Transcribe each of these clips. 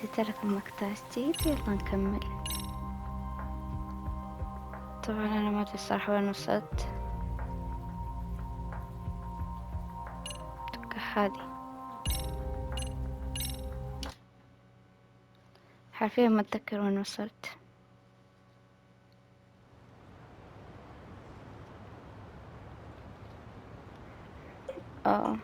قلت لك انك تجيب، يلا نكمل. طبعا انا ما ادري الصراحة وين وصلت. هذه حرفيا ما اتذكر وين وصلت. اه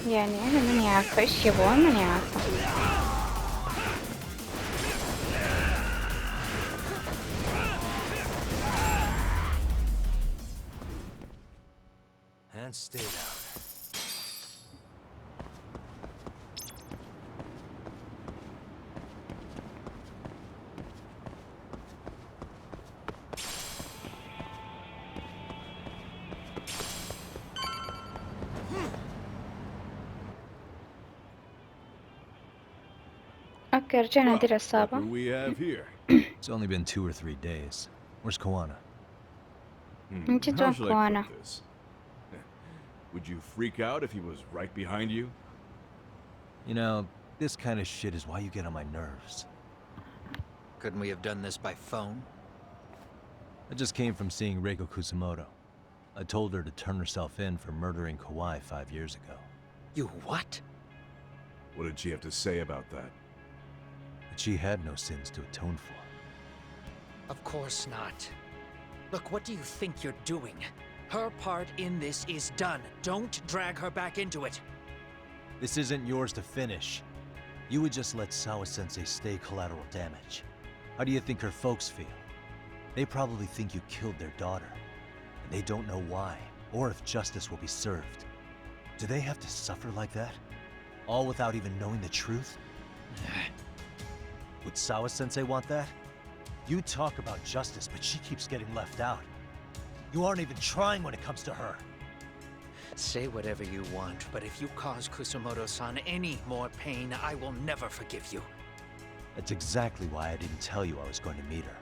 يعني انا ماني عارفة ايش يبغون، ماني عارفة. And stay down. اوكي رجعنا عند Well, look العصابة. who we have here. It's only been 2 or 3 days. Where's Koana? نجد How وين shall I كوانا؟ put this? Would you freak out if he was right behind you? You know, this kind of shit is why you get on my nerves. Couldn't we have done this by phone? I just came from seeing Reiko Kusumoto. I told her to turn herself in for murdering Kawai 5 years ago. You what? What did she have to say about that? That she had no sins to atone for. Of course not. Look, what do you think you're doing? Her part in this is done. Don't drag her back into it. This isn't yours to finish. You would just let Sawa-sensei stay collateral damage. How do you think her folks feel? They probably think you killed their daughter, and they don't know why, or if justice will be served. Do they have to suffer like that? All without even knowing the truth? Would Sawa-sensei want that? You talk about justice, but she keeps getting left out. You aren't even trying when it comes to her. Say whatever you want, but if you cause Kusumoto-san any more pain, I will never forgive you. That's exactly why I didn't tell you I was going to meet her.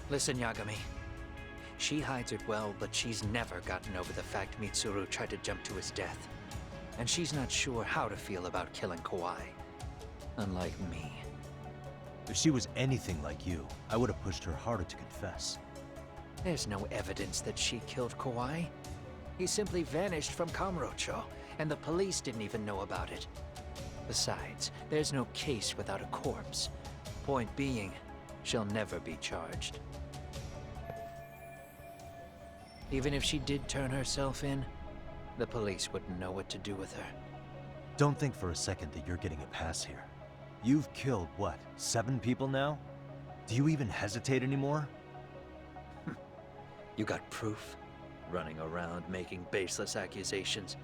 Listen, Yagami. She hides it well, but she's never gotten over the fact Mitsuru tried to jump to his death. And she's not sure how to feel about killing Kawai. Unlike me. If she was anything like you, I would have pushed her harder to confess. There's no evidence that she killed Kawai. He simply vanished from Kamurocho, and the police didn't even know about it. Besides, there's no case without a corpse. Point being, she'll never be charged. Even if she did turn herself in, the police wouldn't know what to do with her. Don't think for a second that you're getting a pass here. You've killed, what, 7 people now? Do you even hesitate anymore? You got proof? Running around making baseless accusations.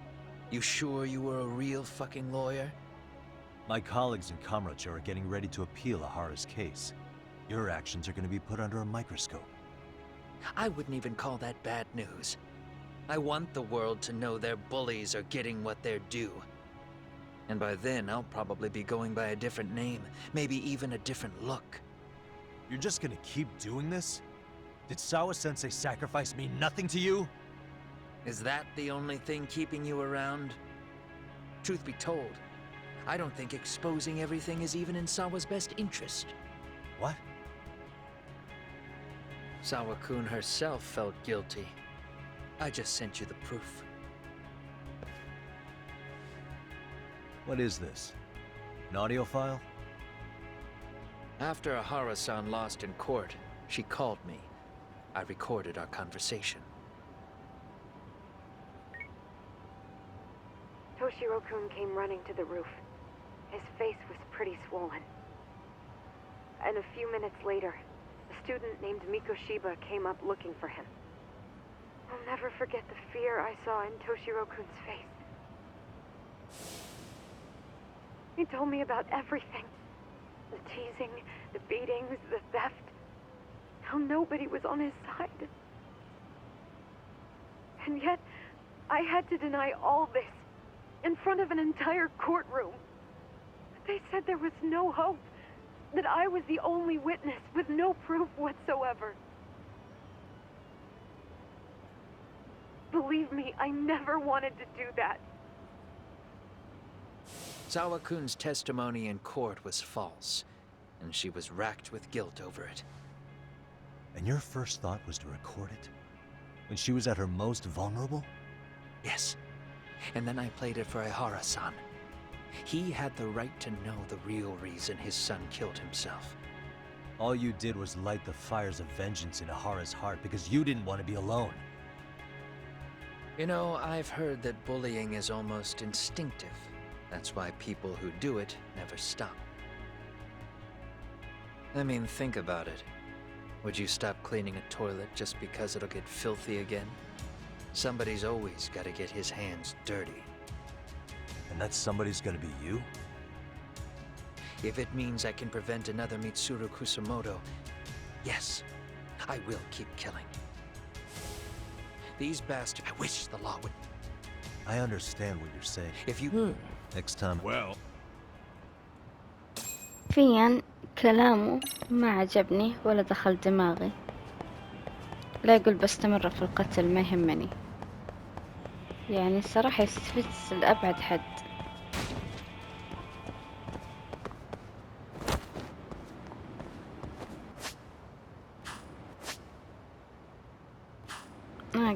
You sure you were a real fucking lawyer? My colleagues in Kamurocho are getting ready to appeal Ahara's case. Your actions are going to be put under a microscope. I wouldn't even call that bad news. I want the world to know their bullies are getting what they're due. And by then, I'll probably be going by a different name, maybe even a different look. You're just going to keep doing this? Did Sawa-sensei sacrifice mean nothing to you? Is that the only thing keeping you around? Truth be told, I don't think exposing everything is even in Sawa's best interest. What? Sawa-kun herself felt guilty. I just sent you the proof. What is this? An audio file? After Ahara-san lost in court, she called me. I recorded our conversation. Toshiro-kun came running to the roof. His face was pretty swollen. And a few minutes later, a student named Mikoshiba came up looking for him. I'll never forget the fear I saw in Toshiro-kun's face. He told me about everything. The teasing, the beatings, the theft. How nobody was on his side. And yet, I had to deny all this in front of an entire courtroom. They said there was no hope, that I was the only witness with no proof whatsoever. Believe me, I never wanted to do that. Sawa-kun's testimony in court was false, and she was racked with guilt over it. And your first thought was to record it? When she was at her most vulnerable? Yes. And then I played it for Ihara-san. He had the right to know the real reason his son killed himself. All you did was light the fires of vengeance in Ihara's heart because you didn't want to be alone. You know, I've heard that bullying is almost instinctive. That's why people who do it never stop. I mean, think about it. Would you stop cleaning a toilet just because it'll get filthy again? Somebody's always got to get his hands dirty. And that somebody's gonna be you? If it means I can prevent another Mitsuru Kusamoto, yes, I will keep killing. These bastards, I wish the law would... I understand what you're saying. If you... Next time... Well, فيا كلامه ما عجبني ولا دخل دماغي. لا يقول بستمر في القتل ما يهمني. يعني الصراحة يستفز لأبعد حد.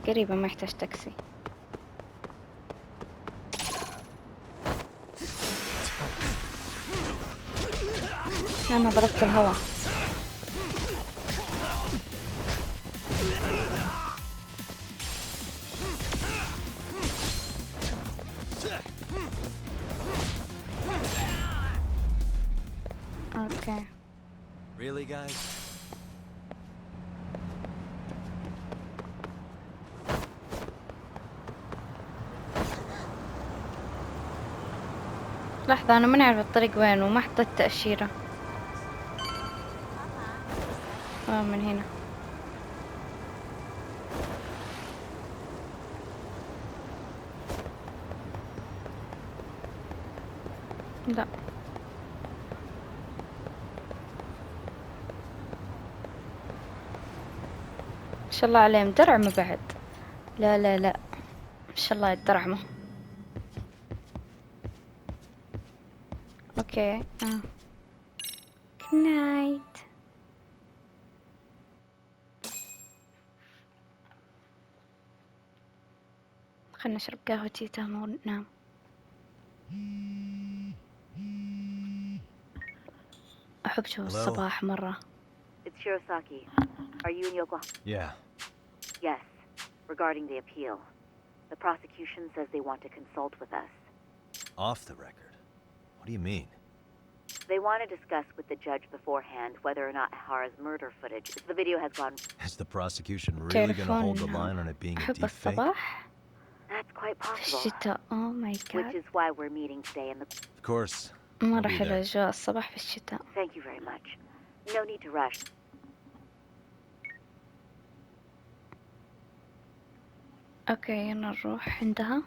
قريبة ما يحتاج تاكسي. أنا ضربت الهواء. Okay. Really, guys? لحظة أنا ما نعرف الطريق وين وما حطيت تأشيرة. من هنا. لا. ما شاء الله عليه مدرعمة بعد. لا لا لا. ما شاء الله الدرعمة. اوكي. Good night. خلنا نشرب قهوتي تامر ننام. أحب شو الصباح مرة. It's Shirosaki. Are you in Yokohama? Yeah. Yes. Regarding the appeal. The prosecution says they want to consult with us. Off the record? What do you mean? They want to discuss with the judge beforehand whether or not Hara's murder footage. The video has gone... Is the prosecution really gonna hold the تلفون. line on it being a أحب deepfake? الصباح. That's quite في possible. الشتاء. Oh my Which god. is why we're meeting today in the... Of course. مرة I'll be حلو there. الأجواء الصباح في الشتاء. Thank you very much. No need to rush. اوكي نروح عندها.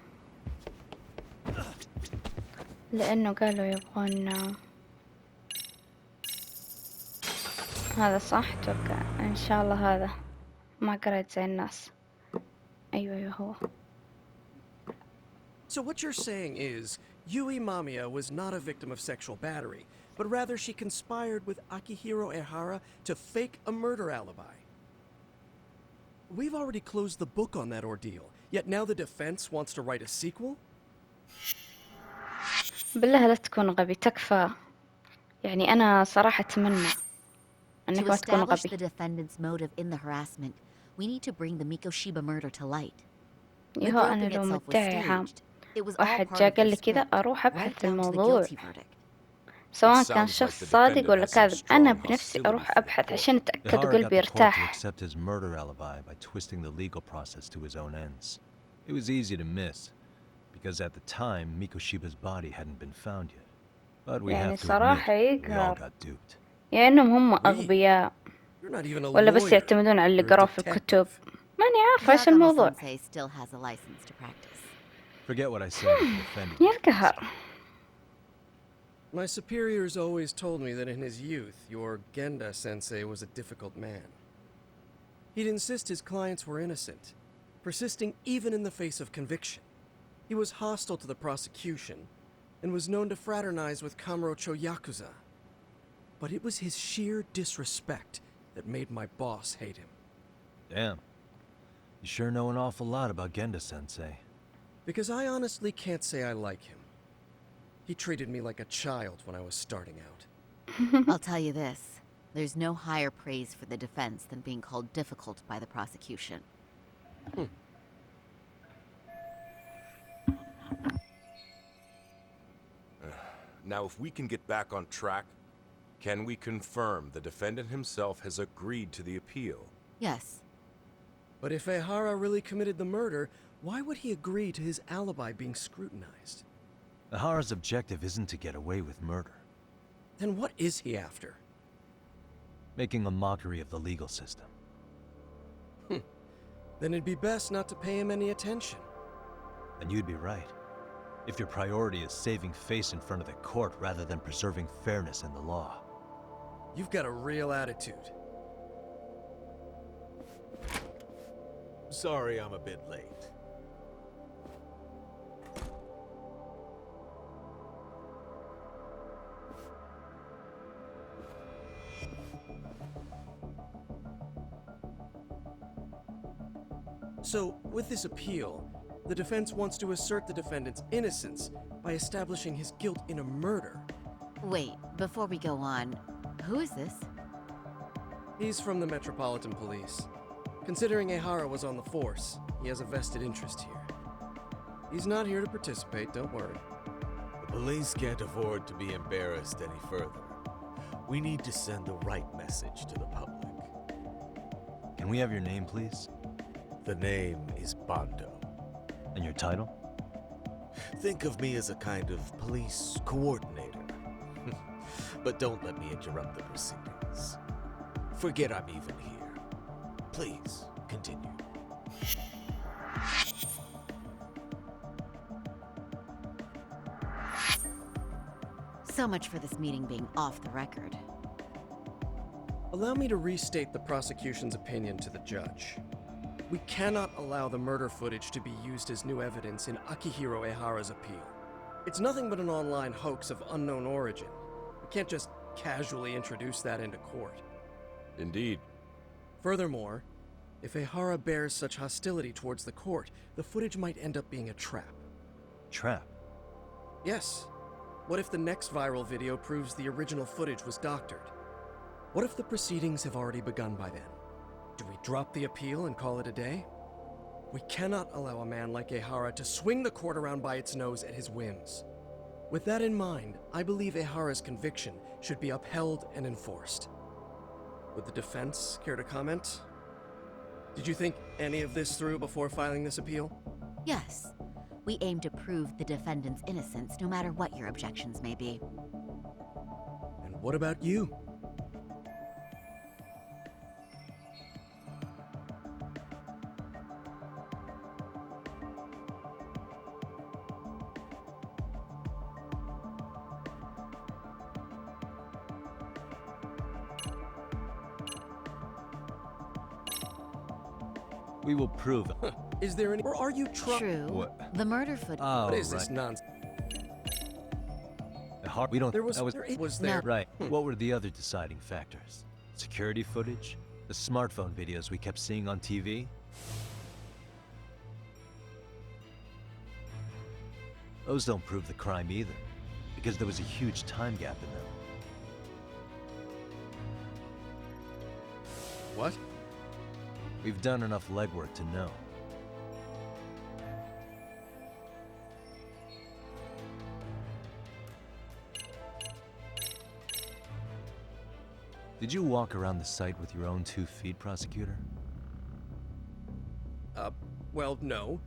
لأنه قالوا يبغون هذا صح أتوقع إن شاء الله هذا ما قريت زي الناس. أيوة هو. So what you're saying is, Yui Mamiya was not a victim of sexual battery, but rather she conspired with Akihiro Ehara to fake a murder alibi. We've already closed the book on that ordeal, yet now the defense wants to write a sequel? بالله لا تكون غبي تكفى. يعني أنا صراحة أتمنى أنك To ما تكون establish the غبي. defendant's motive in the harassment, we need to bring the Mikoshiba murder to light. The يهو أنا groping لو itself was مدعي staged. It was all واحد part جا of قال the لي كذا script, أروح right أبحث down to the الموضوع. guilty verdict. سواء It كان sounds like شخص the صادق defendant ولا has some كاذب أنا strong بنفسي hostility أروح for the أبحث court. عشان أتأكد Ihara وقلبي got the court to يرتاح. accept his murder alibi by twisting the legal process to his own ends. It was easy to miss, because at the time, Mikoshiba's body hadn't been found yet. But we يعني have to صراحة admit, we all يقهر. got duped. يا إنهم هم أغبياء You're not even a ولا بس lawyer. يعتمدون على اللي You're a قروه في detective. الكتب. ماني عارفة إيش الموضوع. Giacomo-sensei still has a license to practice. Forget what I said if you offended you. يا القهر. My superiors always told me that in his youth, your Genda-sensei was a difficult man. He'd insist his clients were innocent, persisting even in the face of conviction. He was hostile to the prosecution, and was known to fraternize with Kamurocho Yakuza. But it was his sheer disrespect that made my boss hate him. Damn. You sure know an awful lot about Genda-sensei. Because I honestly can't say I like him. He treated me like a child when I was starting out. I'll tell you this. There's no higher praise for the defense than being called difficult by the prosecution. Now, if we can get back on track, can we confirm the defendant himself has agreed to the appeal? Yes. But if Ehara really committed the murder, why would he agree to his alibi being scrutinized? Ahara's objective isn't to get away with murder. Then what is he after? Making a mockery of the legal system. Then it'd be best not to pay him any attention. And you'd be right. If your priority is saving face in front of the court rather than preserving fairness in the law. You've got a real attitude. Sorry I'm a bit late. So, with this appeal, the defense wants to assert the defendant's innocence by establishing his guilt in a murder. Wait, before we go on, who is this? He's from the Metropolitan Police. Considering Ehara was on the force, he has a vested interest here. He's not here to participate, don't worry. The police can't afford to be embarrassed any further. We need to send the right message to the public. Can we have your name, please? The name is Bando. And your title? Think of me as a kind of police coordinator. But don't let me interrupt the proceedings. Forget I'm even here. Please, continue. So much for this meeting being off the record. Allow me to restate the prosecution's opinion to the judge. We cannot allow the murder footage to be used as new evidence in Akihiro Ehara's appeal. It's nothing but an online hoax of unknown origin. We can't just casually introduce that into court. Indeed. Furthermore, if Ehara bears such hostility towards the court, the footage might end up being a trap. Trap? Yes. What if the next viral video proves the original footage was doctored? What if the proceedings have already begun by then? Do we drop the appeal and call it a day? We cannot allow a man like Ehara to swing the court around by its nose at his whims. With that in mind, I believe Ehara's conviction should be upheld and enforced. Would the defense care to comment? Did you think any of this through before filing this appeal? Yes. We aim to prove the defendant's innocence no matter what your objections may be. And what about you? We will prove it. Is there any, or are you True. What? The murder footage. Oh, What is right. this nonsense? We don't. There was, that was there was there. right. What were the other deciding factors? Security footage? The smartphone videos we kept seeing on TV? Those don't prove the crime either, because there was a huge time gap in them. What? We've done enough legwork to know. Did you walk around the site with your own 2 feet, prosecutor? Well, no.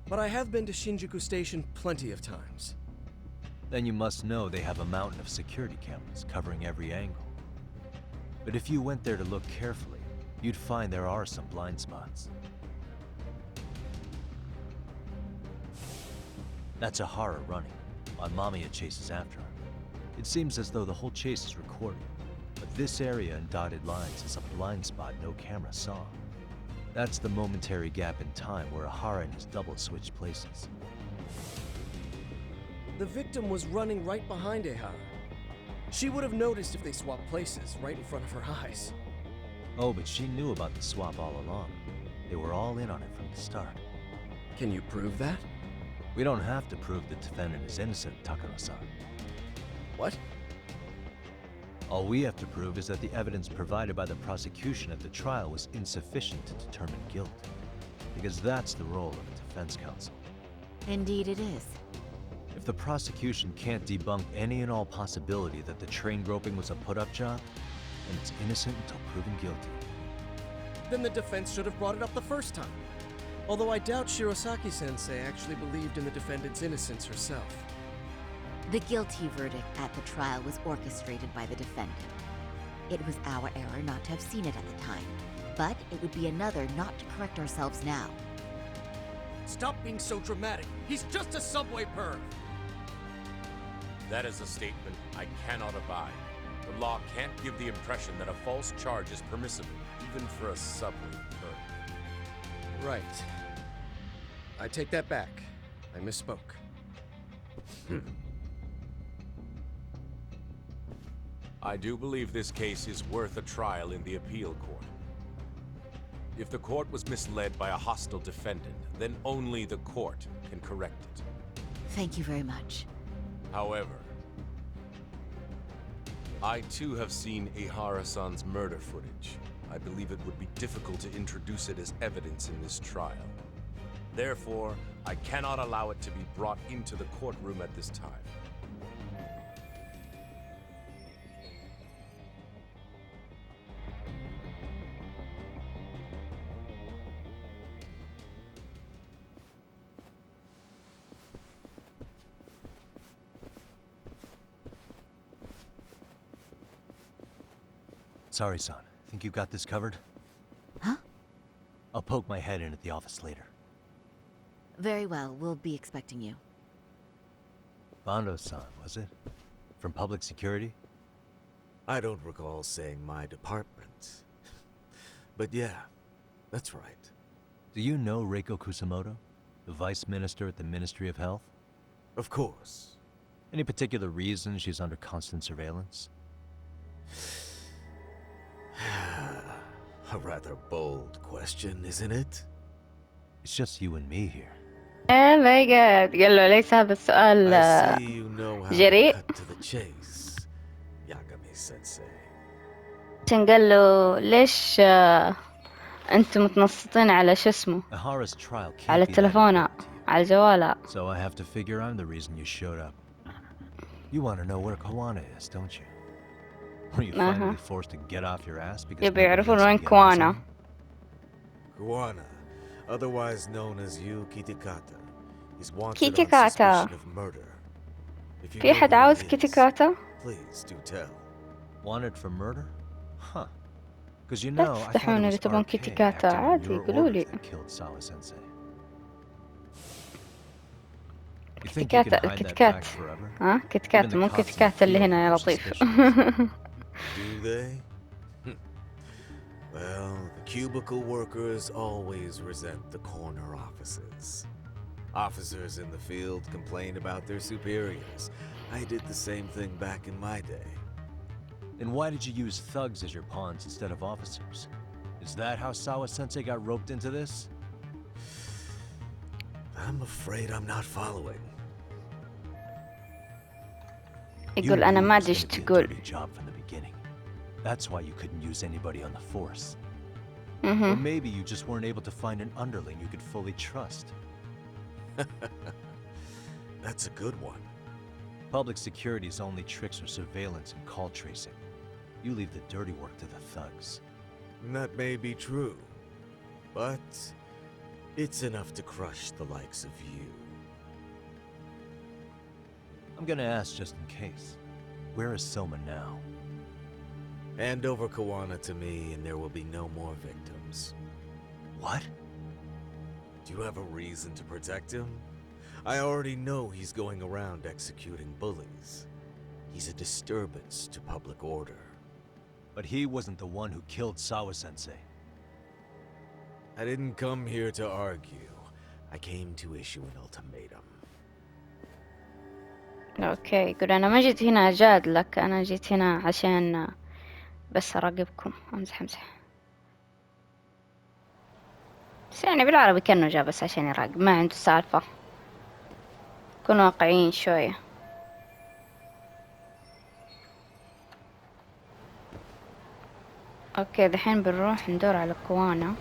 But I have been to Shinjuku Station plenty of times. Then you must know they have a mountain of security cameras covering every angle. But if you went there to look carefully, you'd find there are some blind spots. That's Ahara running, while Mamiya chases after her. It seems as though the whole chase is recorded, but this area in dotted lines is a blind spot no camera saw. That's the momentary gap in time where Ahara and his double switched places. The victim was running right behind Ehara. She would have noticed if they swapped places right in front of her eyes. Oh, but she knew about the swap all along. They were all in on it from the start. Can you prove that? We don't have to prove the defendant is innocent, Takano-san. What? All we have to prove is that the evidence provided by the prosecution at the trial was insufficient to determine guilt. Because that's the role of a defense counsel. Indeed it is. If the prosecution can't debunk any and all possibility that the train groping was a put-up job, then it's innocent until proven guilty. Then the defense should have brought it up the first time. Although I doubt Shirosaki-sensei actually believed in the defendant's innocence herself. The guilty verdict at the trial was orchestrated by the defendant. It was our error not to have seen it at the time, but it would be another not to correct ourselves now. Stop being so dramatic. He's just a subway perv. That is a statement I cannot abide. The law can't give the impression that a false charge is permissible, even for a subway perv. Right. I take that back. I misspoke. I do believe this case is worth a trial in the appeal court. If the court was misled by a hostile defendant, then only the court can correct it. Thank you very much. However, I too have seen Ehara-san's murder footage. I believe it would be difficult to introduce it as evidence in this trial. Therefore, I cannot allow it to be brought into the courtroom at this time. Sorry, son. Think you got this covered? Huh? I'll poke my head in at the office later. Very well, we'll be expecting you. Bando-san, was it? From public security? I don't recall saying my department. But yeah, that's right. Do you know Reiko Kusamoto? The vice minister at the Ministry of Health? Of course. Any particular reason she's under constant surveillance? A rather bold question, isn't it? It's just you and me here. Oh my god قال له ليس هذا السؤال I see you know how to جريء. cut to the chase, Yagami-sensei. عشان قال له ليش انتم متنصتين على شو اسمه Ahara's trial can't على be that تلفونه important to you. على جواله. So I have to figure I'm the reason you showed up. You want to know where Kawana is, don't you? Were you finally forced to get off your ass because يبي nobody يعرفون else وين could get كوانا. on Kuwana, otherwise known as Yu Kitakata, is wanted on Kitakata. suspicion of murder. If you في know حد who عاوز it is, كيتيكاتا؟ please do tell. Wanted for murder? Huh. Because you لا know, I thought تفتحون it اللي was تبون RK كيتيكاتا acting on عادي your قولوا orders لي. that killed Sawa-sensei. You think you can كيتيكاتا hide that الكتكات. fact forever? ها كيتكات مو كيتكات اللي هنا يا لطيف. Do they? Well, the cubicle workers always resent the corner offices. Officers in the field complain about their superiors. I did the same thing back in my day. Then why did you use thugs as your pawns instead of officers? Is that how Sawa-sensei got roped into this? I'm afraid I'm not following. يقول You أنا knew ما it was أدري إيش gonna be a تقول. dirty job from the beginning. That's why you couldn't use anybody on the force. Or مهم. maybe you just weren't able to find an underling you could fully trust. That's a good one. Public security's only tricks are surveillance and call tracing. You leave the dirty work to the thugs. That may be true, but it's enough to crush the likes of you. I'm gonna ask just in case. Where is Soma now? Hand over Kawana to me and there will be no more victims. What? Do you have a reason to protect him? I already know he's going around executing bullies. He's a disturbance to public order. But he wasn't the one who killed Sawa-sensei. I didn't come here to argue. I came to issue an ultimatum. اوكي يقول انا ما جيت هنا اجادلك، انا جيت هنا عشان بس اراقبكم. امزح امزح، بس يعني بالعربي كأنه جاء بس عشان يراقب، ما عنده سالفة. كونوا واقعيين شوية. اوكي دحين بنروح ندور على كوانا.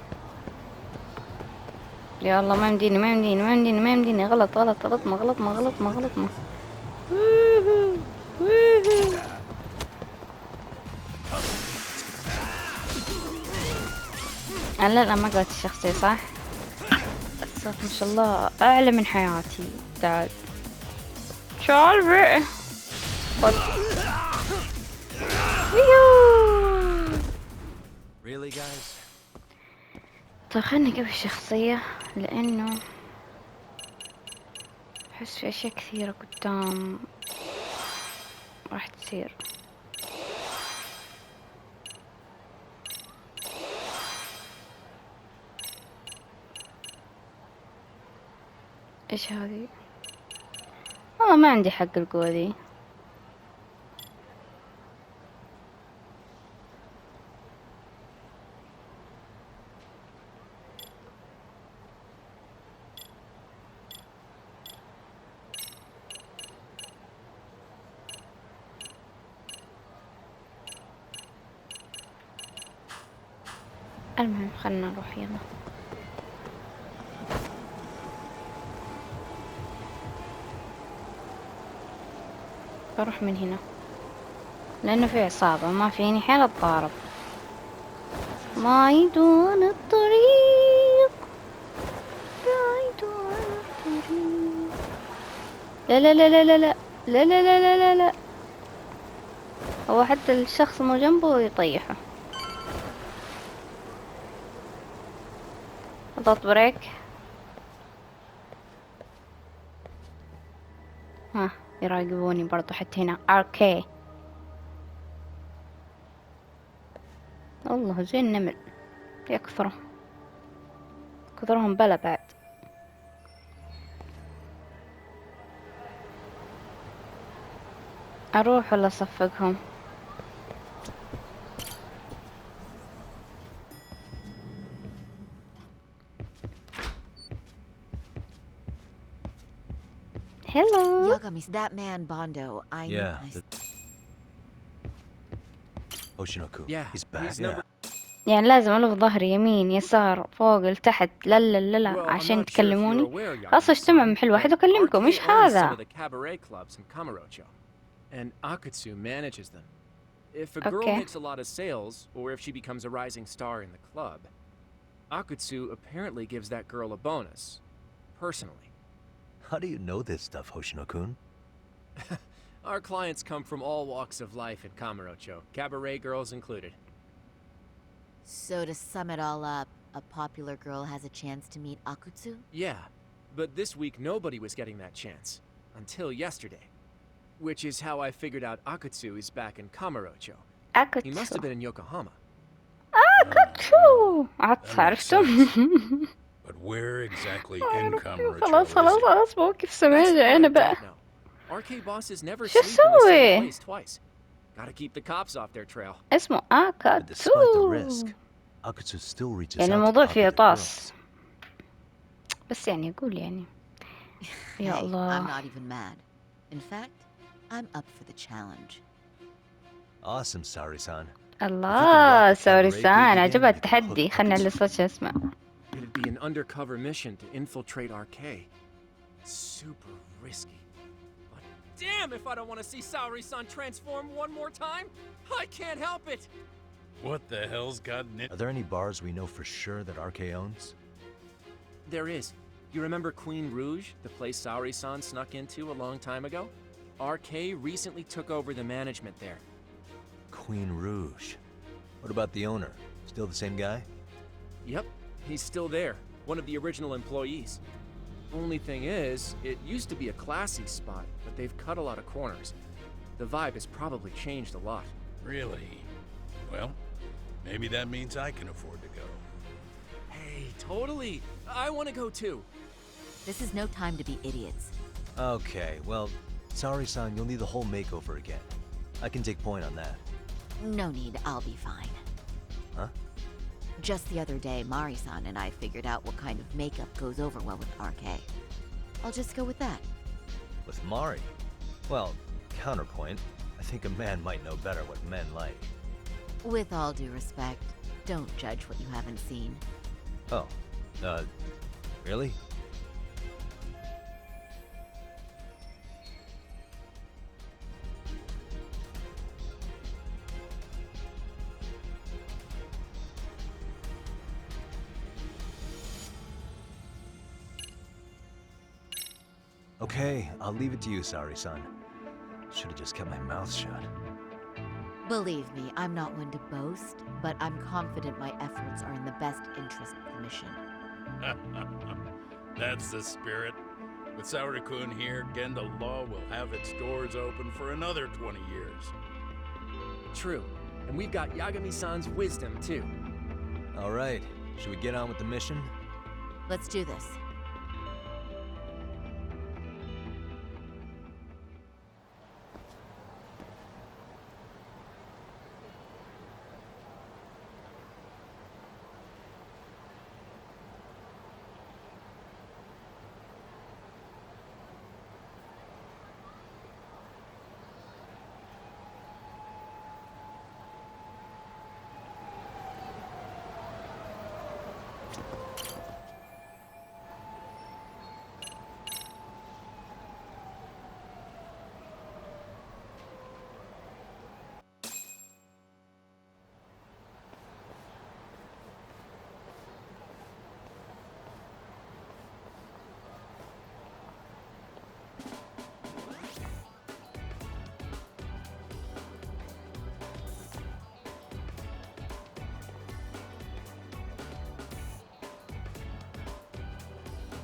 يا الله ما يمديني ما يمديني ما يمديني ما يمديني، غلط غلط غلطنا غلطنا غلطنا غلطنا. لا لا ما قلت الشخصية صح. الصوت ما شاء الله أعلى من حياتي. تعال تعال بقى. Really, guys? طيب خلني أجيب الشخصية لأنه أحس في أشياء كثيرة قدام راح تصير. إيش هذي؟ والله ما عندي حق القوة ذي. المهم خلنا نروح يلا. بروح من هنا لأنه في عصابة ما فيني حيل أتضارب. بعيدون الطريق بعيدون الطريق. لا لا لا لا لا لا لا لا لا لا لا. هو حتى الشخص مو جنبه يطيحه. اضغط بريك. ها يراقبوني برضو حتى هنا. اوكي والله زي النمل يكثروا كثرهم بلا بعد. اروح ولا اصفقهم؟ Hello. Yagami, that man Bondo. Yeah. Hoshino-kun. Yeah, He's back. he's number- يعني لازم ألف ظهري يمين يسار فوق لتحت لا لا لا لا Well, I'm عشان not sure if you're تكلموني. aware, خلاص اجتمع Yagami-san, محل واحد but وأكلمكم. إيش RK owns some هذا؟ of the cabaret clubs in Kamurocho, and Akutsu manages them. If a girl Okay. makes a lot of sales, or if she becomes a rising star in the club, Akutsu apparently gives that girl a bonus, personally. How do you know this stuff, Hoshino-kun? Our clients come from all walks of life in Kamurocho, cabaret girls included. So to sum it all up, a popular girl has a chance to meet Akutsu? Yeah, but this week nobody was getting that chance. Until yesterday. Which is how I figured out Akutsu is back in Kamurocho. He must have أكتشو been in Yokohama. أكتشو عطس That makes عرفتم؟ But where exactly in Kamurocho خلاص is خلاص he? خلاص موقف That's سماجة what I أنا بقى. don't know. RK bosses never شو sleep in the same أسوي؟ place twice. Gotta keep the cops off their trail. اسمه But despite the risk, أكتشو. Akutsu still reaches يعني out to الموضوع فيه popular طاس. girls. بس يعني أقول يعني يا Hey, I'm الله. not even mad. In fact, I'm up for the challenge. Awesome, Sari-san. الله the سوري cabaret سان gig عجبها again, we can التحدي. hook خلنا Akutsu. نعلي صوت شو اسمه. It'd be an undercover mission to infiltrate RK. Super risky. But damn if I don't want to see Saori-san transform one more time! I can't help it! What the hell's got Are there any bars we know for sure that RK owns? There is. You remember Queen Rouge, the place Saori-san snuck into a long time ago? RK recently took over the management there. Queen Rouge. What about the owner? Still the same guy? Yep, he's still there. One of the original employees. Only thing is, it used to be a classy spot, but they've cut a lot of corners. The vibe has probably changed a lot. Really? Well, maybe that means I can afford to go. Hey, totally. I want to go too. This is no time to be idiots. Okay, well, sorry, son, you'll need the whole makeover again. I can take point on that. No need, I'll be fine. Huh? Just the other day, Mari-san and I figured out what kind of makeup goes over well with RK. I'll just go with that. With Mari? Well, counterpoint, I think a man might know better what men like. With all due respect, don't judge what you haven't seen. Oh, really? Okay, I'll leave it to you, sorry-san. Should have just kept my mouth shut. Believe me, I'm not one to boast, but I'm confident my efforts are in the best interest of the mission. That's the spirit. With Saori-kun here, Genda Law will have its doors open for another 20 years. True. And we've got Yagami-san's wisdom, too. All right, should we get on with the mission? Let's do this.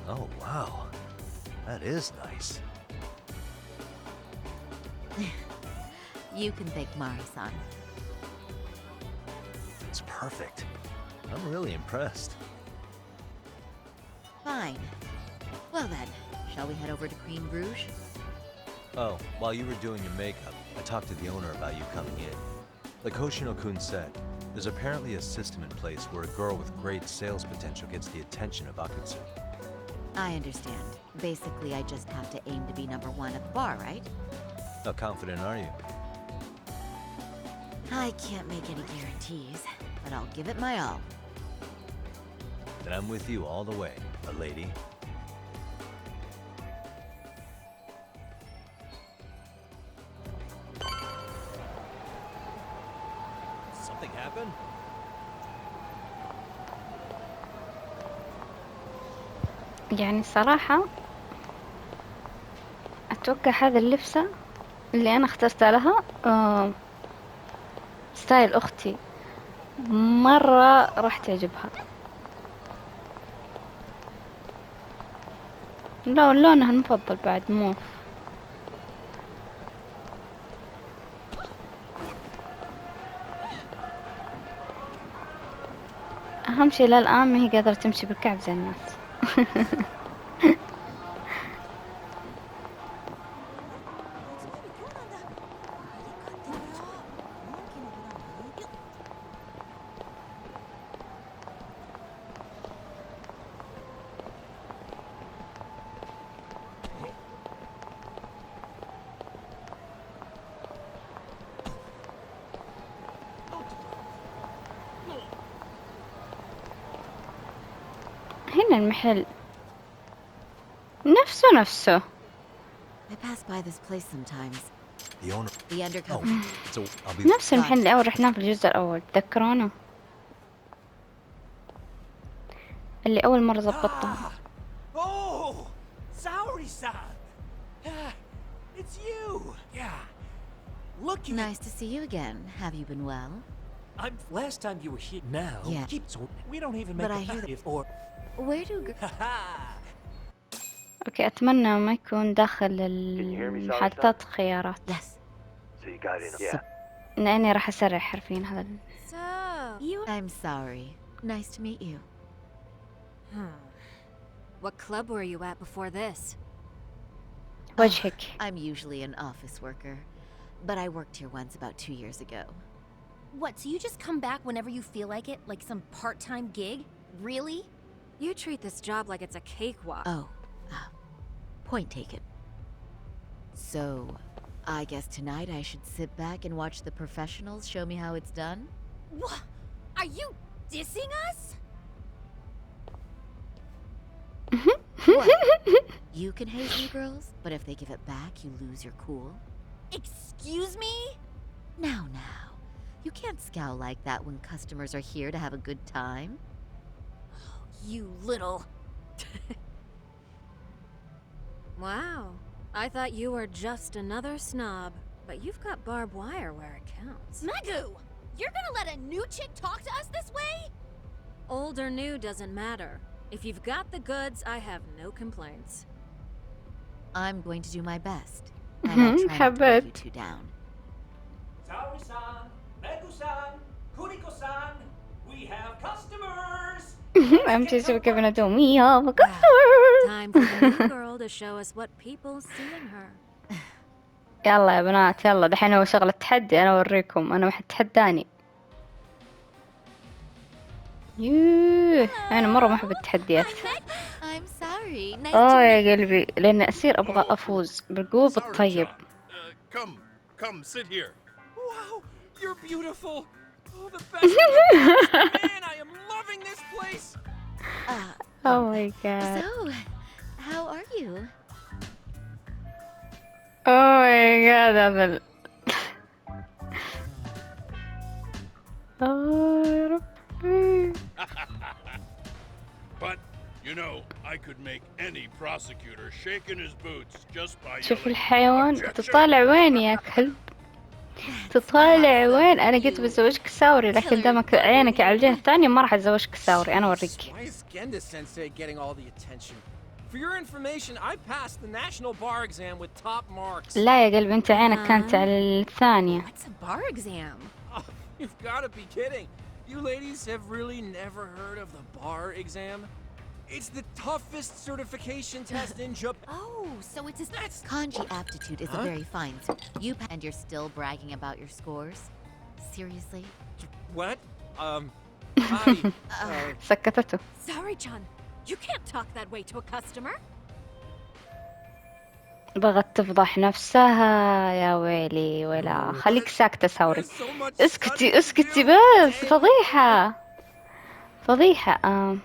Oh, wow. That is nice. You can thank Mari-san. It's perfect. I'm really impressed. Fine. Well then, shall we head over to Queen Bruges? Oh, while you were doing your makeup, I talked to the owner about you coming in. Like Hoshino-kun said, there's apparently a system in place where a girl with great sales potential gets the attention of Akutsu. I understand. Basically, I just have to aim to be #1 at the bar, right? How confident are you? I can't make any guarantees, but I'll give it my all. Then I'm with you all the way, my lady. Something happened? يعني صراحة أتوقع هذه اللبسة اللي أنا اخترتها لها ستايل أختي مرة راح تعجبها. لا لونها المفضل بعد موف. أهم شي للآن ما هي قادرة تمشي بالكعب زي الناس. هنا المحل نفسه. I pass by this place sometimes. The owner. The Undercover. So I'll be. نفس المحل اللي أول رحناه في الجزء الأول، تذكرونه؟ اللي أول مرة ضبطتها. Oh, Saori-san. It's you. Yeah. Look. Nice to see you again. Have you been well? Last time you were here. Now. Yeah. We don't even make But I a hear that. if or. Where do اوكي، اتمنى ما يكون داخل المحطات خيارات. Yes. So you got in. Yeah. لاني راح اسرع حرفيا هذا So, you... I'm sorry. Nice to meet you. What club were you at before this? وجهك. I'm usually an office worker, but I worked here once about 2 years ago. What, so you just come back whenever you feel like it? Like some part-time gig? Really? You treat this job like it's a cakewalk. Oh, point taken. So, I guess tonight I should sit back and watch the professionals show me how it's done? What? Are you dissing us? What? You can haze new girls, but if they give it back, you lose your cool? Excuse me? Now. You can't scowl like that when customers are here to have a good time. You little... Wow. I thought you were just another snob, but you've got barbed wire where it counts. Magoo! You're gonna let a new chick talk to us this way? Old or new doesn't matter. If you've got the goods, I have no complaints. I'm going to do my best. And I'll try not to let you two down. Saori-san, Meku-san, Kuriko-san, we have customers! I'm just giving a do me of a customers. Time for the new girl to show us what people see in her. يلا يا بنات، يلا دحين هو شغل التحدي. انا اوريكم، انا واحد تحداني. انا مرة ما احب التحديات. I'm sorry. Nice يا قلبي، لاني اصير ابغى افوز بالقوة بالطيب. Come, sit here. Wow, you're beautiful. Oh, the best. Man, I am loving this place. Oh my god. So, how are you? Oh my god, هذا يا ربي. But, you know, I could make any prosecutor shake in his boots just by شوف yelling, الحيوان. "Objection!" تطالع وين يا كلب؟ تطالع وين؟ انا قلت بتزوجك ساوري، لكن دامك عينك على الجهة الثانية ما راح اتزوجك ساوري. انا اوريك. Why is Genda-sensei getting all the attention? For your information, I passed the national bar exam with top marks. لا يا قلبي، انت عينك كانت على الثانية. What's a bar exam? Oh, you've got to be kidding. You ladies have really never heard of the bar exam? It's the toughest certification test in Japan. Oh, so it's a... Kanji aptitude is a very fine. And you're still bragging about your scores? Seriously? What? سكتته. Sorry, John. You can't talk that way to a customer. بغت تفضح نفسها. يا ويلي ويلا. خليك ساكتة ساوري. اسكتي اسكتي بس. فضيحة فضيحة.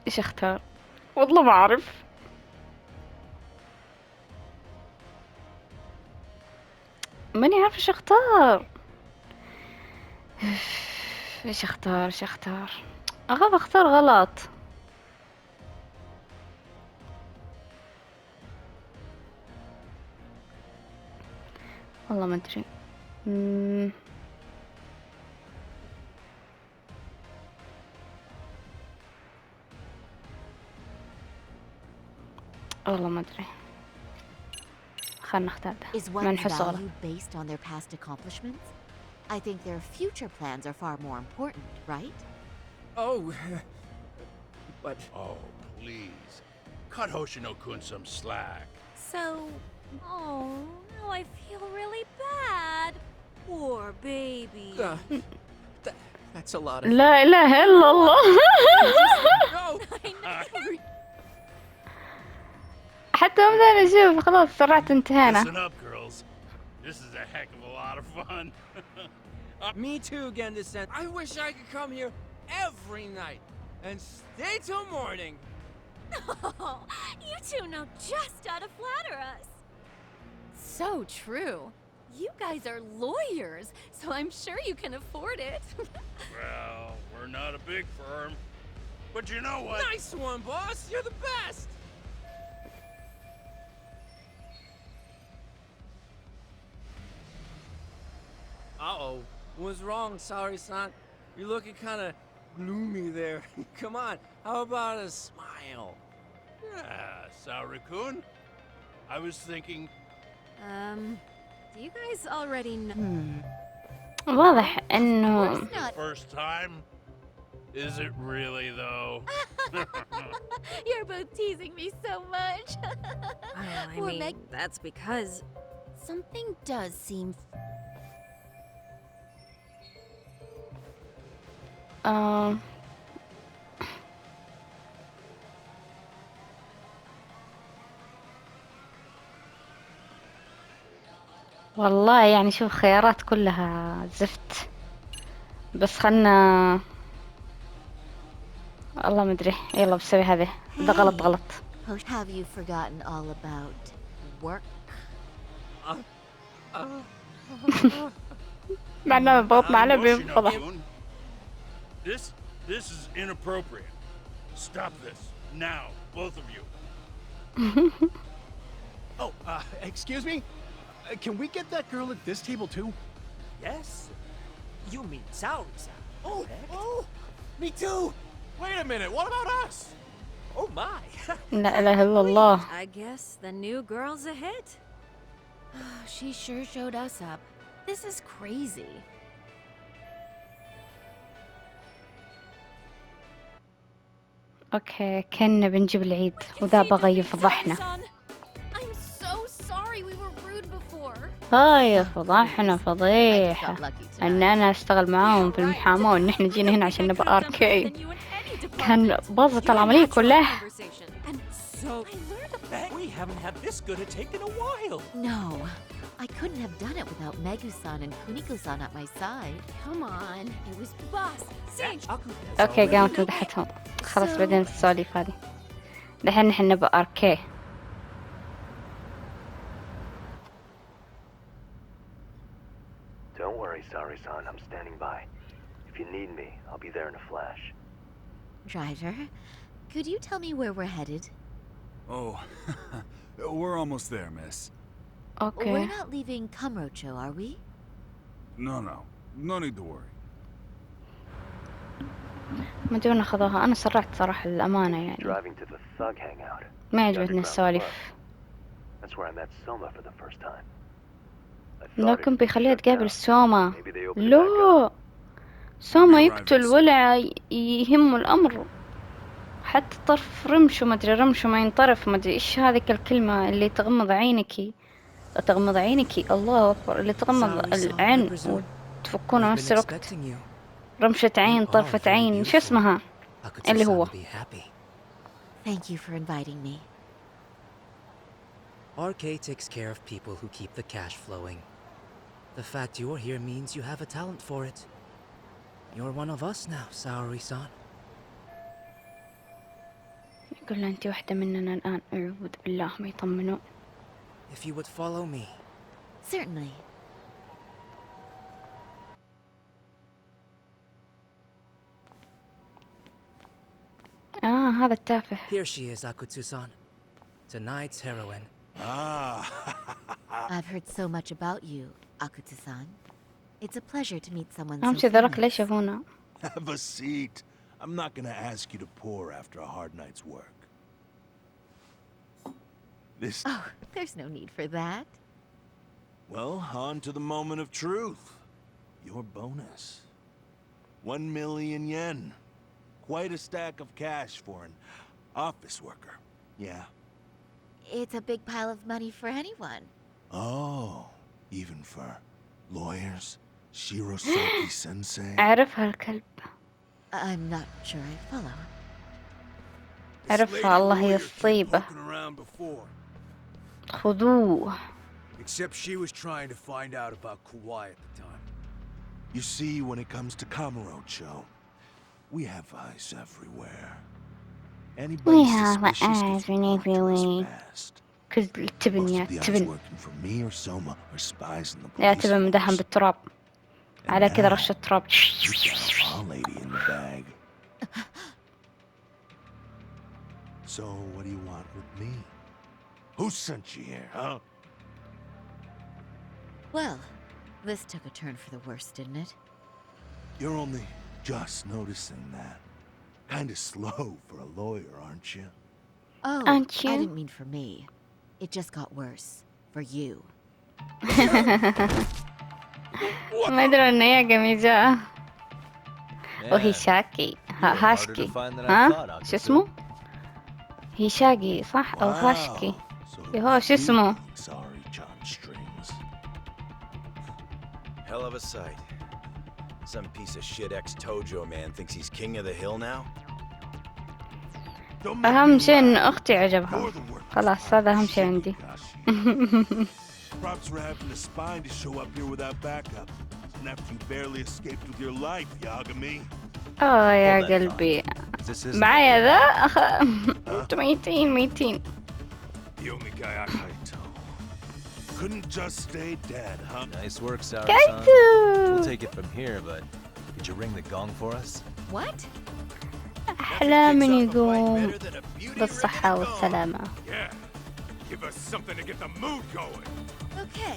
ايش اختار؟ والله ما اعرف. ماني عارفة ايش اختار. ايش اختار؟ اخاف اختار غلط. والله ما ادري. والله ما ادري. خلنا نختار ده. Is ما one's نحس غلط. value based on their past accomplishments? I think their future plans are far more important, right? Oh, but... Oh, please. Cut Hoshino-kun some slack. So... Oh, now I feel really bad. Poor baby. That's a lot of... لا إله إلا الله. حتى ما بدنا نشوف. خلاص سرعت انتهينا. Listen up, girls. This is a heck of a lot of fun. Me too, Genda-sen. I wish I could come here every night and stay till morning. Oh, you two know just how to flatter us. So true. You guys are lawyers, so I'm sure you can afford it. Well, we're not a big firm. But you know what? Nice one, boss. You're the best. Uh-oh. What's wrong, Saori-san? You're looking kind of gloomy there. Come on, how about a smile? Yeah, Saori-kun. I was thinking... Do you guys already know? واضح إنه First time? Is it really, though? You're both teasing me so much. I Poor mean, Meg- that's because... Something does seem. والله يعني شوف خيارات كلها زفت، بس خلنا والله ما ادري، يلا بسوي هذه، اذا غلط غلط. Have you forgotten all about work? معناه ضغطنا عليه بفضح. This is inappropriate. Stop this now, both of you. Oh, excuse me? Can we get that girl at this table too? Yes? You mean Saori-san? Oh, me too! Wait a minute, what about us? Oh my! لا إله إلا الله. I guess the new girl's a hit. She sure showed us up. This is crazy. اوكي كنا بنجيب العيد وذا بغى يفضحنا. I'm so sorry we were rude before. هاي فضحنا فضيحة ان انا اشتغل معاهم في المحاماة وان احنا جينا هنا عشان نبقى اركي. كان باظت العملية كلها. We haven't had this good a take in a while. No, I couldn't have done it without Megu-san and Kuniko-san at my side. Come on, it was boss. اوكي قامت مدحتهم. خلاص بعدين السواليف هذه. دحين نحن نبقى اركي. Don't worry, Saori-san. I'm standing by. If you need me, I'll be there in a flash. Driver, could you tell me where we're headed? Oh, we're almost there, miss. Okay. We're not leaving Kamurocho, are we? No. No need to worry. ما دون أخذوها. أنا سرعت صراحة للأمانة يعني. Driving to the thug hangout. ما عجبتني السواليف. That's where I met Soma for the first time. لكن بيخليها تقابل سوما. لا. سوما يقتل ولا يهمه الأمر. حتى طرف رمشه ما أدري رمشه ما ينطرف ما أدري إيش هذيك الكلمة اللي تغمض عينك. تغمض عينك الله أكبر اللي تغمض العين وتفكونه نفس الوقت. رمشة عين طرفة عين شو اسمها اللي هو. Thank you for inviting me. RK takes care of people who keep the cash flowing. The fact you're here means you have a talent for it. You're one of us now, Saori-san. يقول أنت واحدة مننا الآن. أعوذ بالله ما يطمنوا. If you would follow me. Certainly. هذا التافه. Here she is, Akutsu-san. Tonight's heroine. I've heard so much about you, Akutsu-san. It's a pleasure to meet someone أهم so شي ذرك famous. ليش هنا. Have a seat. I'm not gonna ask you to pour after a hard night's work. This... Oh, there's no need for that. Well, on to the moment of truth. Your bonus. 1 million yen. Quite a stack of cash for an office worker. Yeah. It's a big pile of money for anyone. Oh, even for lawyers? Shirosaki-sensei? أعرفها الكلب. I'm not sure I follow. أعرفها الله هي الطيبة. خذوه. Except she was trying to find out about Kauai at the time. You see, when it comes to Kamurocho, we have eyes everywhere. Anybody suspicious gets brought to us fast. Most of the eyes working for me or Soma are spies in the police. يا تبن مدهن بالتراب. على كذا رشة تراب. Our lady in the bag. So, what do you want with me? Who sent you here, huh? Well, this took a turn for the worse, didn't it? You're only Just noticing that. Kinda slow for a lawyer, aren't you? Oh, Aren't you? I didn't mean for me. It just got worse. For you. ما أدري إنه يا جاء وهي Man, شاكي you were harder to هاشكي find than I ها thought, شو اسمه؟ Akatsu. هي شاقي صح أو هاشكي So it يهو was شو you اسمه؟ pulling sorry John strings. Hell of a sight. Some piece of shit ex-Tojo man thinks he's king of the hill now? أهم شيء إن أختي عجبها خلاص هذا أهم شيء عندي Props for having the spine to show up here without backup. And after you barely escaped with your life, Yagami. يا قلبي معايا ذا انتوا ميتين Couldn't just stay dead, huh? Nice work, Sour-san. Kaito! We'll take it from here, but could you ring the gong for us? What? أحلى من يقوم بالصحة والسلامة. Give us something to get the mood going. Okay.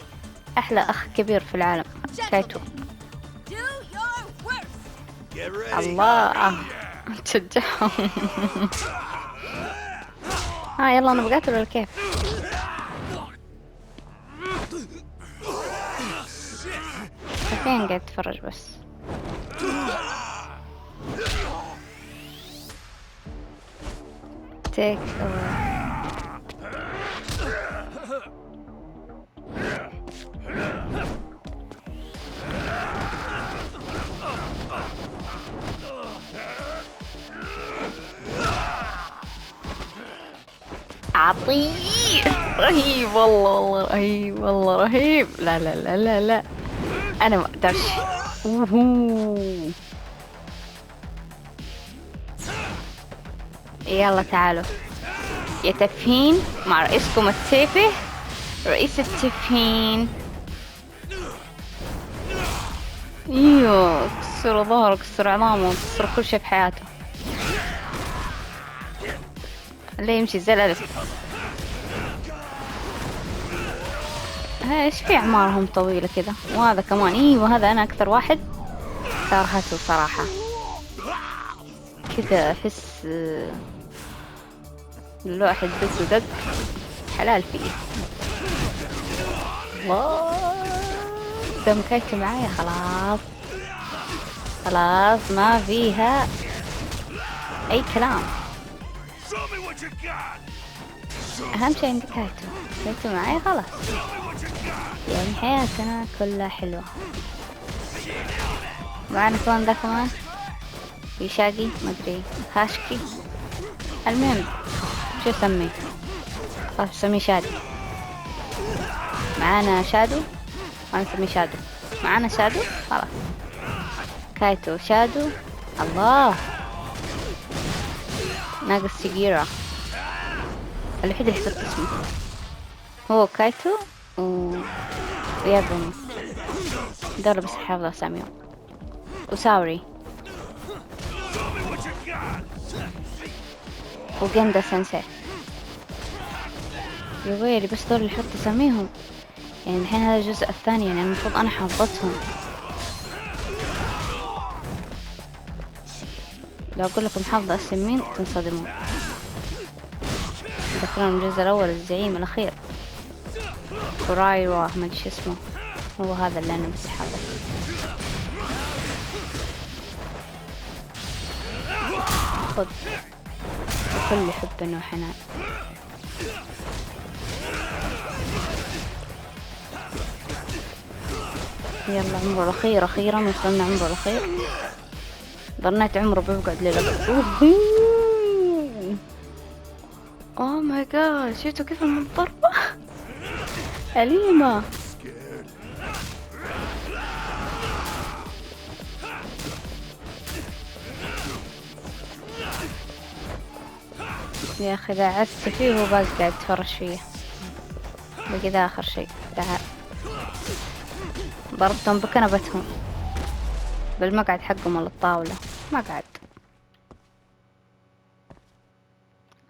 أحلى أخ كبير في العالم كايتو. Do your worst. Get ready. الله تشجعهم. يلا أنا بقاتل ولا كيف؟ فين قاعد تتفرج بس؟ تيك عطيه رهيب والله رهيب والله رهيب لا لا لا لا لا أنا ما أقدرش يلا تعالوا يا تفهين مع رئيسكم التافه رئيس التفهين ايوه كسر ظهره كسر عظامه كسر كل شيء في حياته اللي يمشي زي الألف ايش في اعمارهم طويلة كذا وهذا كمان ايوه هذا انا اكثر واحد كرهته صراحة كذا احس الواحد بس ودق حلال فيه الله دم كايتو معايا خلاص خلاص ما فيها اي كلام اهم شيء عندك كايتو معايا خلاص يعني حياتنا كلها حلوة معنا كمان ذا كمان يشاقي مدري هاشكي المهم شو اسميه خلاص اسميه شادي معانا شادو ما نسميه شادو معانا شادو خلاص كايتو شادو الله ناقص سيجيرا الوحيد اللي حسبت اسمه هو كايتو ويابوني دول بس حافظة اساميهم وساوري وجندا سensei يا ويلي بس دول اللي حط اساميهم يعني الحين هذا الجزء الثاني يعني المفروض انا حافظتهم لو اقول لكم حافظة اسم مين تنصدمون ذكرون الجزء الاول الزعيم الاخير فرايرو ما ادري شو اسمه هو هذا اللي انا بس حافظه خذ كل حب وحنان يلا عمره الأخير أخيرا وصلنا عمره الأخير ظنيت عمره بيقعد للأبد اوه ماي جاد شفتوا كيف الضربة أليمة يا أخي دعست فيه وهو باقي قاعد يتفرج فيه بقي ذا آخر شيء تعال ضربتهم بكنبتهم بالمقعد حقهم على الطاولة مقعد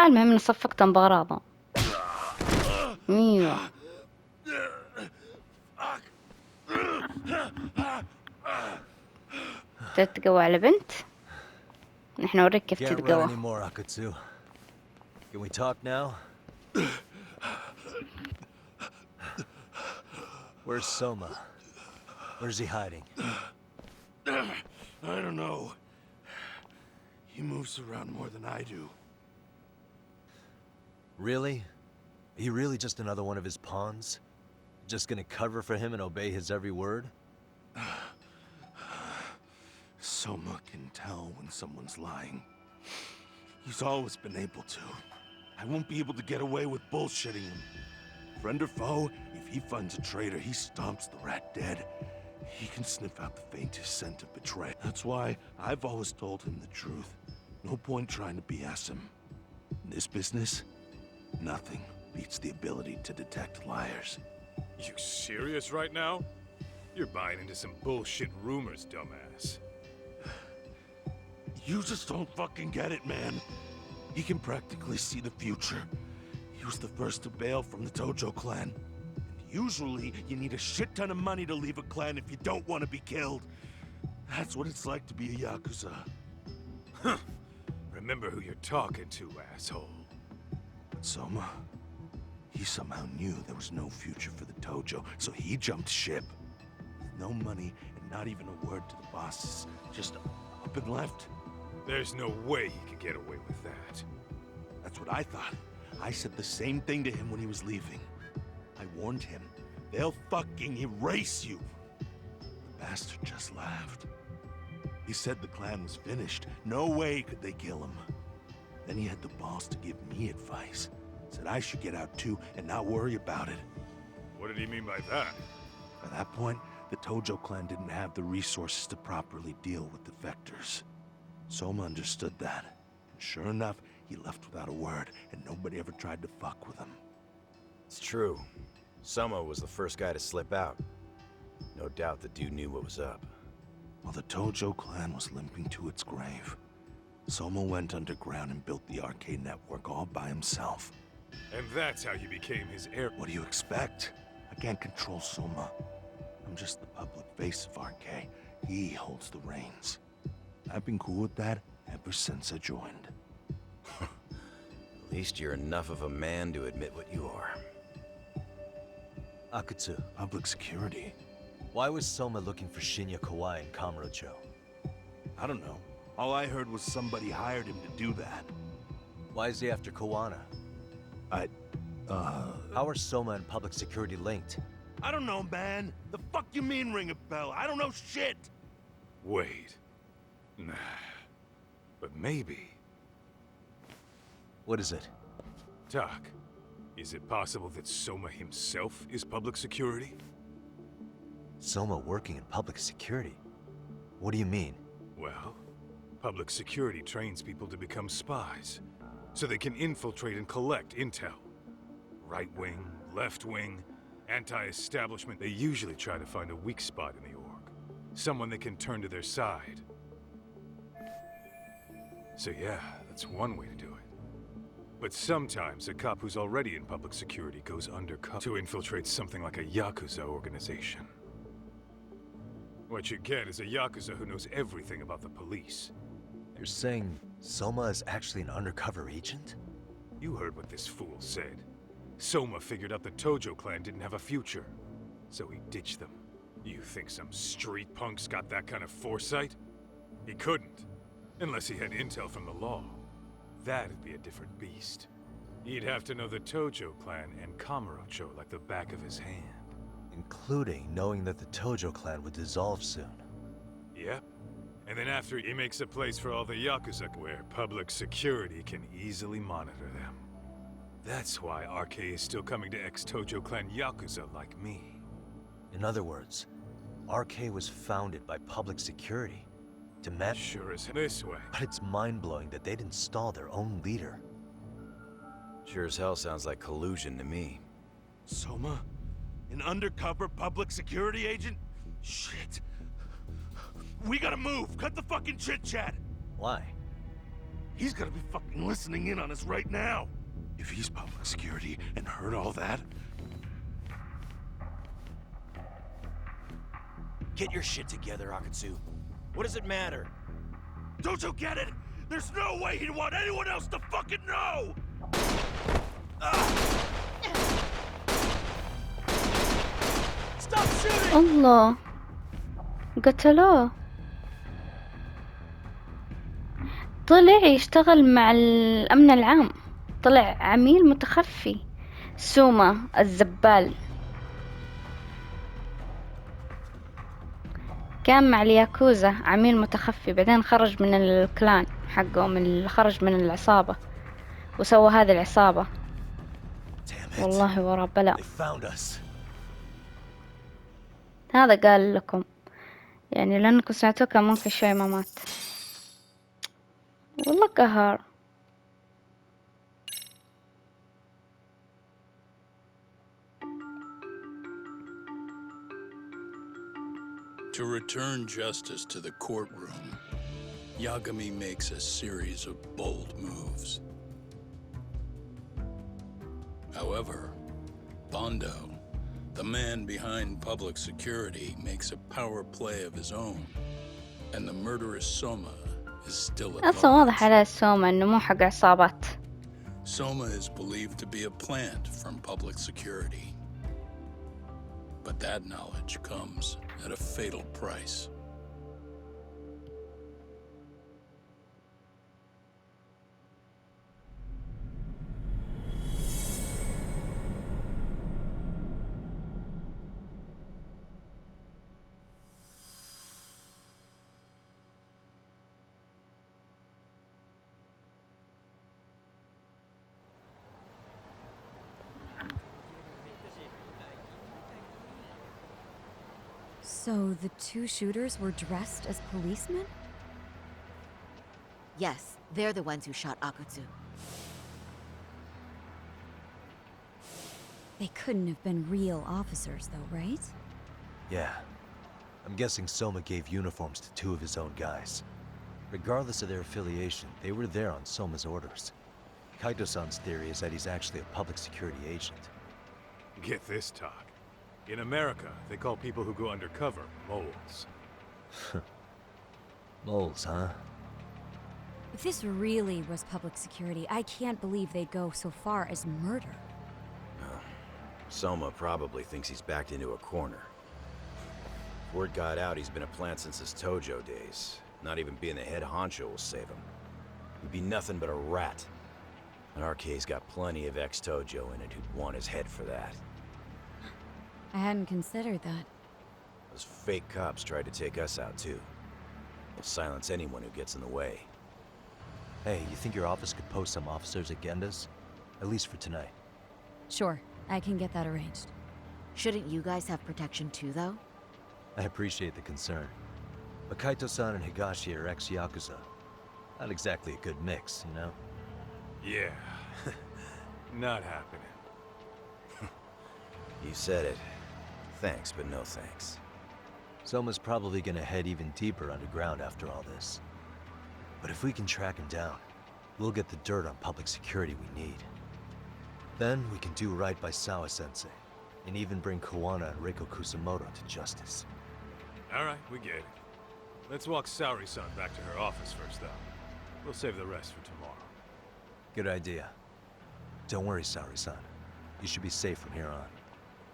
المهم إني صفقتهم بأغراضهم ايوه تتقوى على بنت؟ نحن نوريك كيف Can't run تتقوى. anymore, Akatsu. Can we talk now? Where's Soma? Where's he hiding? I don't know. He moves around more than I do. Really? Are you really just another one of his pawns? Just gonna cover for him and obey his every word? Soma can tell when someone's lying. He's always been able to. I won't be able to get away with bullshitting him. Friend or foe, if he finds a traitor, he stomps the rat dead. He can sniff out the faintest scent of betrayal. That's why I've always told him the truth. No point trying to BS him. In this business, nothing beats the ability to detect liars. You serious right now? You're buying into some bullshit rumors, dumbass. You just don't fucking get it, man. He can practically see the future. He was the first to bail from the Tojo clan. And usually, you need a shit ton of money to leave a clan if you don't want to be killed. That's what it's like to be a Yakuza. Huh. Remember who you're talking to, asshole. But Soma, he somehow knew there was no future for the Tojo, so he jumped ship. With no money and not even a word to the bosses, just up and left. There's no way he could get away with that. That's what I thought. I said the same thing to him when he was leaving. I warned him, they'll fucking erase you. The bastard just laughed. He said the clan was finished. No way could they kill him. Then he had the balls to give me advice. Said I should get out too and not worry about it. What did he mean by that? By that point, the Tojo clan didn't have the resources to properly deal with defectors. Soma understood that. And sure enough, he left without a word, and nobody ever tried to fuck with him. It's true. Soma was the first guy to slip out. No doubt the dude knew what was up. While the Tojo clan was limping to its grave, Soma went underground and built the arcade network all by himself. And that's how you became his heir. What do you expect? I can't control Soma. I'm just the public face of RK. He holds the reins. I've been cool with that ever since I joined. At least you're enough of a man to admit what you are. Akatsu, public security. Why was Soma looking for Shinya Kawai in Kamurocho? I don't know. All I heard was somebody hired him to do that. Why is he after Kawana? How are Soma and public security linked? I don't know, man. The fuck you mean ring a bell? I don't know shit. Wait. Nah. But maybe. What is it? Doc, is it possible that Soma himself is public security? Soma working in public security? What do you mean? Well, public security trains people to become spies, so they can infiltrate and collect intel. Right wing, left wing, anti-establishment, they usually try to find a weak spot in the org. Someone they can turn to their side. So yeah, that's one way to do it. But sometimes a cop who's already in public security goes undercover to infiltrate something like a Yakuza organization. What you get is a Yakuza who knows everything about the police. You're saying Soma is actually an undercover agent? You heard what this fool said. Soma figured out the Tojo clan didn't have a future, so he ditched them. You think some street punk's got that kind of foresight? He couldn't, unless he had intel from the law. That'd be a different beast. He'd have to know the Tojo clan and Kamurocho like the back of his hand. Including knowing that the Tojo clan would dissolve soon. Yep. And then after, he makes a place for all the Yakuza where public security can easily monitor them. That's why RK is still coming to ex-Tojo clan Yakuza like me. In other words, RK was founded by public security to manage. Sure as this way. But it's mind-blowing that they'd install their own leader. Sure as hell sounds like collusion to me. Soma? An undercover public security agent? Shit. We gotta move! Cut the fucking chit-chat! Why? He's gotta be fucking listening in on us right now! If he's public security and heard all that... Get your shit together, Akatsu. What does it matter? Don't you get it? There's no way he'd want anyone else to fucking know! Stop shooting! الله قتلوه. طلع يشتغل مع الأمن العام، طلع عميل متخفي. سوما الزبال كان مع الياكوزا عميل متخفي، بعدين خرج من الكلان حقهم، خرج من العصابة وسوى هذه العصابة. والله ورا بلا. هذا قال لكم يعني لأنكم سمعتوه كان ممكن شوي ما مات. والله قهر. To return justice to the courtroom, Yagami makes a series of bold moves. However, Bondo, the man behind public security, makes a power play of his own, and the murderous Soma is still at أصلا large. واضح على سوما إنه مو حق عصابات. Soma is believed to be a plant from public security. But that knowledge comes at a fatal price. So the two shooters were dressed as policemen? Yes, they're the ones who shot Akutsu. They couldn't have been real officers, though, right? Yeah. I'm guessing Soma gave uniforms to two of his own guys. Regardless of their affiliation, they were there on Soma's orders. Kaito-san's theory is that he's actually a public security agent. Get this, talk. In America, they call people who go undercover moles. Moles, huh? If this really was public security, I can't believe they'd go so far as murder. Soma probably thinks he's backed into a corner. Word got out he's been a plant since his Tojo days. Not even being the head honcho will save him. He'd be nothing but a rat. And RK's got plenty of ex-Tojo in it who'd want his head for that. I hadn't considered that. Those fake cops tried to take us out too. They'll silence anyone who gets in the way. Hey, you think your office could post some officers at Genda's? At least for tonight. Sure, I can get that arranged. Shouldn't you guys have protection too, though? I appreciate the concern. But Kaito-san and Higashi are ex-Yakuza. Not exactly a good mix, you know? Yeah. Not happening. You said it. Thanks, but no thanks. Soma's probably gonna head even deeper underground after all this. But if we can track him down, we'll get the dirt on public security we need. Then we can do right by Sawa-sensei, and even bring Kawana and Reiko Kusamoto to justice. Alright, we get it. Let's walk Saori-san back to her office first, though. We'll save the rest for tomorrow. Good idea. Don't worry, Saori-san. You should be safe from here on.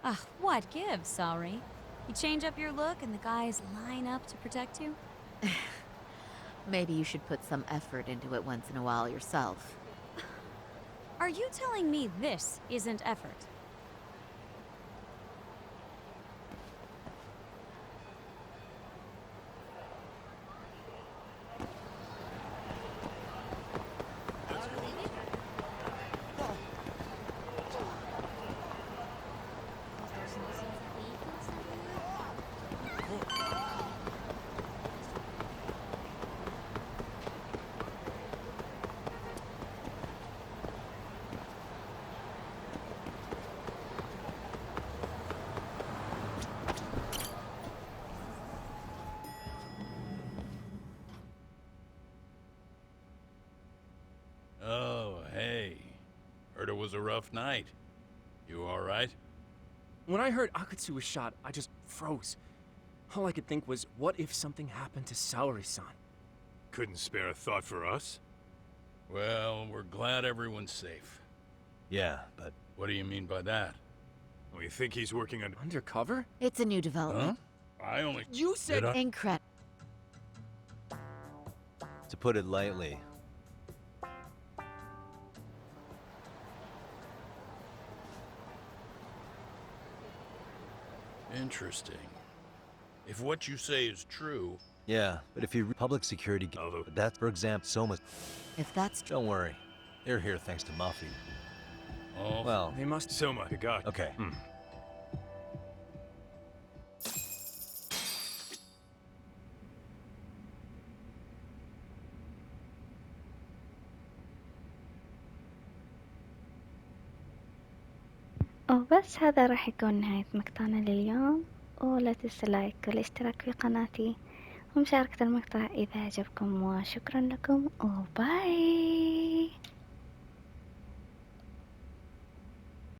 Ugh, what gives, sorry? You change up your look and the guys line up to protect you? Maybe you should put some effort into it once in a while yourself. Are you telling me this isn't effort? Oh, hey. Heard it was a rough night. You all right? When I heard Akutsu was shot, I just froze. All I could think was, what if something happened to Saori-san? Couldn't spare a thought for us? Well, we're glad everyone's safe. Yeah, but... What do you mean by that? We think he's working on... Undercover? It's a new development. I only... You said... Incredible. To put it lightly... Interesting. If what you say is true... Yeah, but if you... Public security... But that's, for example, Soma... If that's... Don't worry. They're here thanks to Muffy. Oh. Well... They must... Soma, you got... Okay. وبس هذا راح يكون نهاية مقطعنا لليوم، ولا تنسوا اللايك والاشتراك في قناتي ومشاركة المقطع إذا عجبكم، وشكرا لكم وباي.